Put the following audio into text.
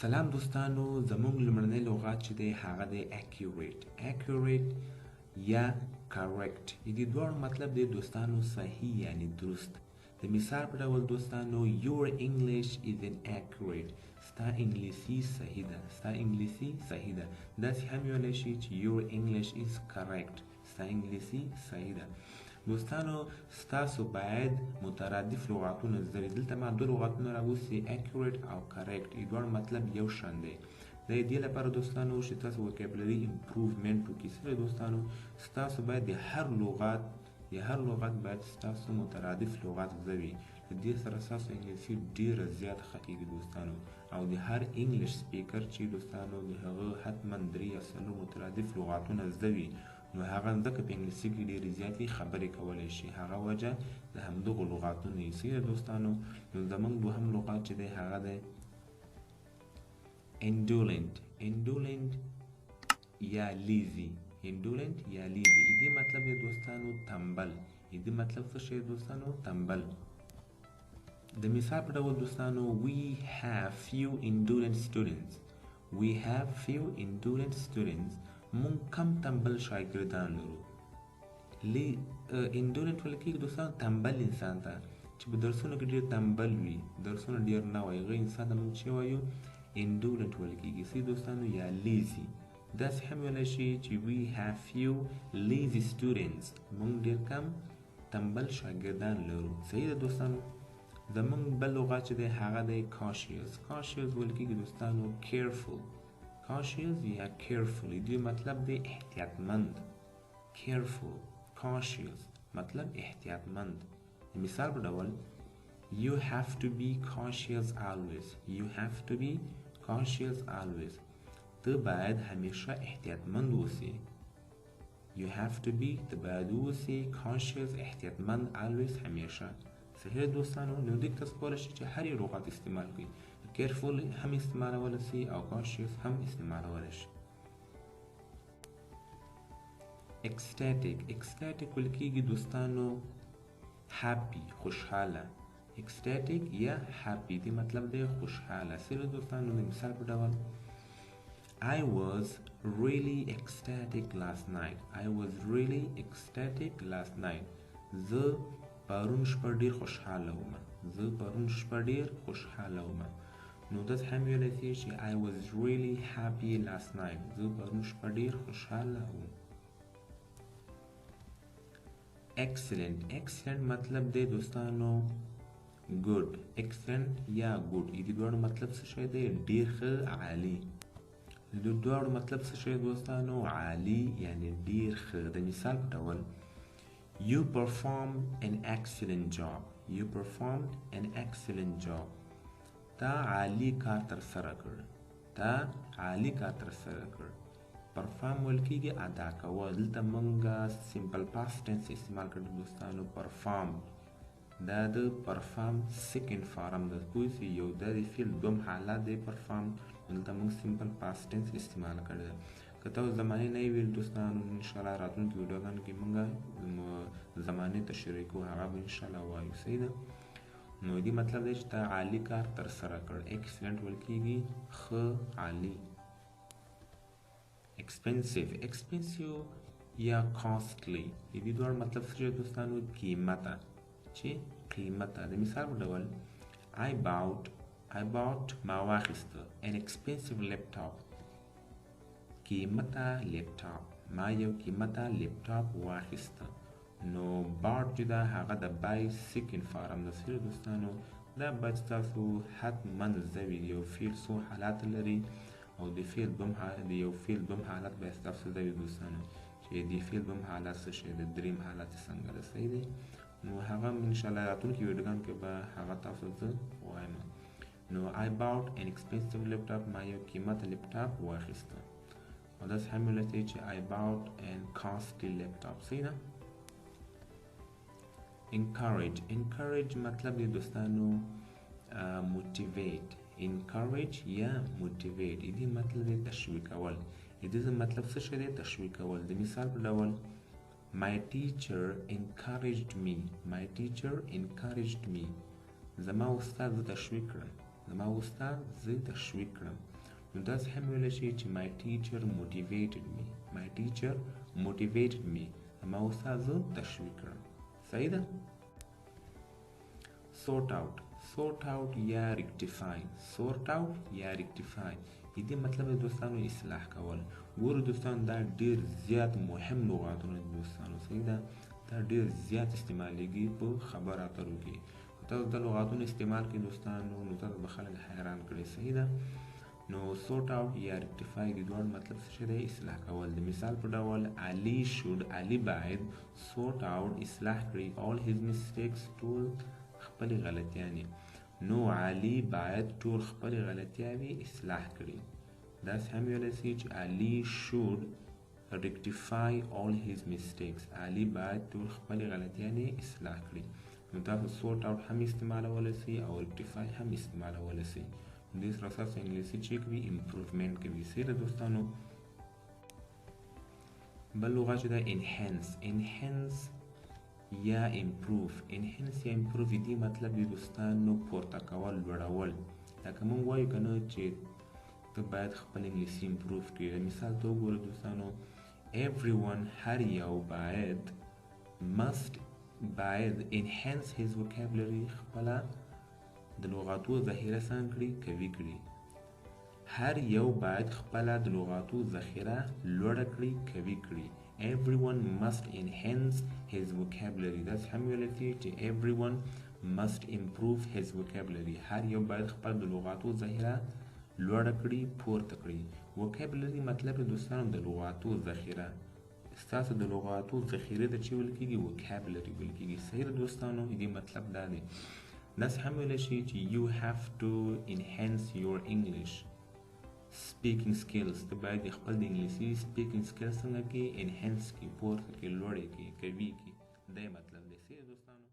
سلام دوستانو، زمونږ لومړنی لغات چې دی هغه دی accurate یا correct. دې دواړو مطلب دی دوستانو صحیح یعنی درست. د مثال په ډول دوستانو your English is inaccurate. ستا انګلیسي صحیح ده. داسې هم ویلی شي چې your English is correct. ستا انګلیسي صحیح ده. دوستانو ستاسو باید مترادف لغاتونه زده وي. دلته ما 2 لغاتونه راوستي accurate او correct. دواړو مطلب یو شان دی. د دې لپاره دوستانو چې تاسو وکیبلري امپروومنټ وکړئ څه دوستانو ستاسو باید د هر لغت باید ستاسو مترادف لغات زده وي. د دې سره ستاسو انګلیسي ډېره زیاته ښه کېږي دوستانو. او د هر انګلیش سپیکر چې دوستانو د هغه حتما 3 یا 4 مترادف لغاتونه زده وي نو هغه ځکه په انګلیسي کې ډېرې زیاتې خبرې کولی شي. هغه وجه د همدغو لغاتونو یې څه دوستانو. نو زموږ دوهم لغات چې دی هغه دی indolent یا لیزي. دې مطلب دی دوستانو تنبل. دې مطلب څه شی دوستانو؟ تنبل. د مثال په ډول دوستانو we have few indolent students. مونږ کم تنبل شاګردان لرو. indolent ویل کېږي دوستانو تنبل انسان ته چې په درسونو کې ډېر تنبل وي، درسونه ډېر نه وایي، هغه انسان ته مونږ چې وایو indolent ویل کېږي. صحیح دوستانو یا لیزي. داسې هم ویلی شي چې we have few lazy students. مونږ ډېر کم تنبل شاګردان لرو. صحیح ده دوستانو. زمونږ بل لغات چې دی هغه دی cautious ویل کېږي دوستانو careful یا careful. دې مطلب دی احتیاطمند. cautious مطلب احتیاطمند. مثال په ډول you have to be cautious always. ته باید همیشه احتیاطمند اوسې. ته باید اوسې cautious احتیاطمند always همیشه. صحیح دوستانو. نو دې تاسو کولی شئ چې هر یو لغات استعمال کړئ. careful هم استعمالولی شي او cautious هم استعمالولی شي. ecstatic ویل کېږي دوستانو happy خوشحاله. ecstatic یا happy دې مطلب دی خوشحاله. صحیح دوستانو. د مثال په ډول I was really ecstatic last night. زه پرون شپه ډېر خوشحاله وم. نو داسې هم ویلی شي چې I was really happy last night. زه پرون شپه ډېر خوشحاله وم. excellent مطلب دی دوستانو good. excellent یا good. دې دواړو مطلب څه شی دی؟ ډېر ښه، عالي. د دواړو مطلب څه شی دوستانو؟ عالي یعنی ډېر ښه. د مثال په ډول You performed an excellent job. تا عالی کار تر سره کړ. پرفارم ویل کېږي ادا کول. دلته مونږه سمپل پاست ټینس استعمال کړو دوستانو. پرفارم دا د پرفارم سیکنډ فارم ده. پوه شئ یو دا د فعل دوم حالت دی پرفارم. دلته مونږ سمپل پاست ټینس استعمال کړی ده. که تاسو زمانې نه یې ویل دوستانو انشاءالله راتلونکي ویډیوګانو کې مونږ زمانې تشریح کوو، هغه به انشاءالله وایو. صحیح ده. نو دې مطلب دی چې تا عالي کار ترسره کړ. excellent ویل کېږي ښه، عالي. expensive یا costly. دې دواړو مطلب څه دی دوستانو؟ قیمته. د مثال په ډول I bought ما واخیسته an expensive laptop. ما یو قیمته لیپټاپ واخیسته. نو bought چې ده هغه د buy second فارم ده. صحیح دوستانو. دا باید ستاسو حتما زده وي. یو فعل څو حالات لري او د یو فعل دوم حالت باید ستاسو زده وي دوستانو چې د فعل دوم حالت څه شی دی، دریم حالت څنګه ده. صحیح دی. نو هغه انشاءالله راتلونکي ویډیوګانو کې به هغه تاسو زه وایم. نو I bought an expensive laptop. ما یو قیمته لیپټاپ واخیسته. او داسې هم ویلی شئ چې I bought an costly laptop. صحیح ده. encourage مطلب دی دوستانو motivate. یا motivate. دې مطلب دی تشویق کول. دې مطلب څه شی دی؟ تشویق کول. د مثال په ډول My teacher encouraged me. زما استاد زه تشویق کړم. زما استاد زه تشویق کړم. نو داسې هم ویلی شي چې my teacher motivated me. my teacher motivated me. زما استاد زه تشویق کړم. صحیح ده؟ sort out. sort out یا rectify. sort out یا rectify دې مطلب د دوستانو اصلاح کول. ګورو دوستانو دا ډېر زیات مهم لغاتونه دي دوستانو. صحیح ده؟ دا ډېر زیات استعمالیږي په خبرو اترو کې. تاسو د لغاتونو استعمال کې دوستانو نو تاسو به خلک حیران کړي. صحیح ده؟ نو sort out یا rectify د دواړو مطلب څه دی؟ اصلاح کول. د مثال په ډول علي باید sort out اصلاح کړي all his mistakes ټول خپلې غلطیانې. نو علي باید ټول خپلې غلطیاوې اصلاح کړي. داسې هم ویلی سي چې علي should rectify all his mistakes. علي باید ټول خپلې غلطیانې اصلاح کړي. نو تاسو sort out هم استعمالولی سي او rectify هم استعمالولی سي. دې سره ستاسو انګلیسي چې کوي امپروومنټ کوي. صحیح ده دوستانو؟ بل لغت چې ده enhance یا improve. enhance یا improve دې مطلب دی دوستانو پورته کول، لوړول. لکه موږ وایو که نه چې ته باید خپل انګلیسي امپروف کړي. مثال ته وګوره دوستانو everyone هر یو باید enhance his vocabulary خپله د لغاتو ذخیره څنګه کړي؟ قوي کړي. هر یو باید خپله د لغاتو ذخیره لوړه کړي، قوي کړي. everyone must enhance his vocabulary. داسې هم ویلی سي چې everyone must improve his vocabulary. هر یو باید خپل د لغاتو ذخیره لوړه کړي، پورته کړي. vocabulary مطلب دوستانو د لغاتو ذخیره. ستاسو د لغاتو ذخیره ته چې ویل کېږي vocabulary ویل کېږي. صحیح ده دوستانو؟ دې مطلب دا دی. داسې هم ویلی شي چې you have to enhance your English speaking skills. ته باید خپل د انګلیسي speaking skills څنګه کې enhance کې، پورته کې، لوړې کې، قوي کې. دا مطلب دی. صحیح دوستانو؟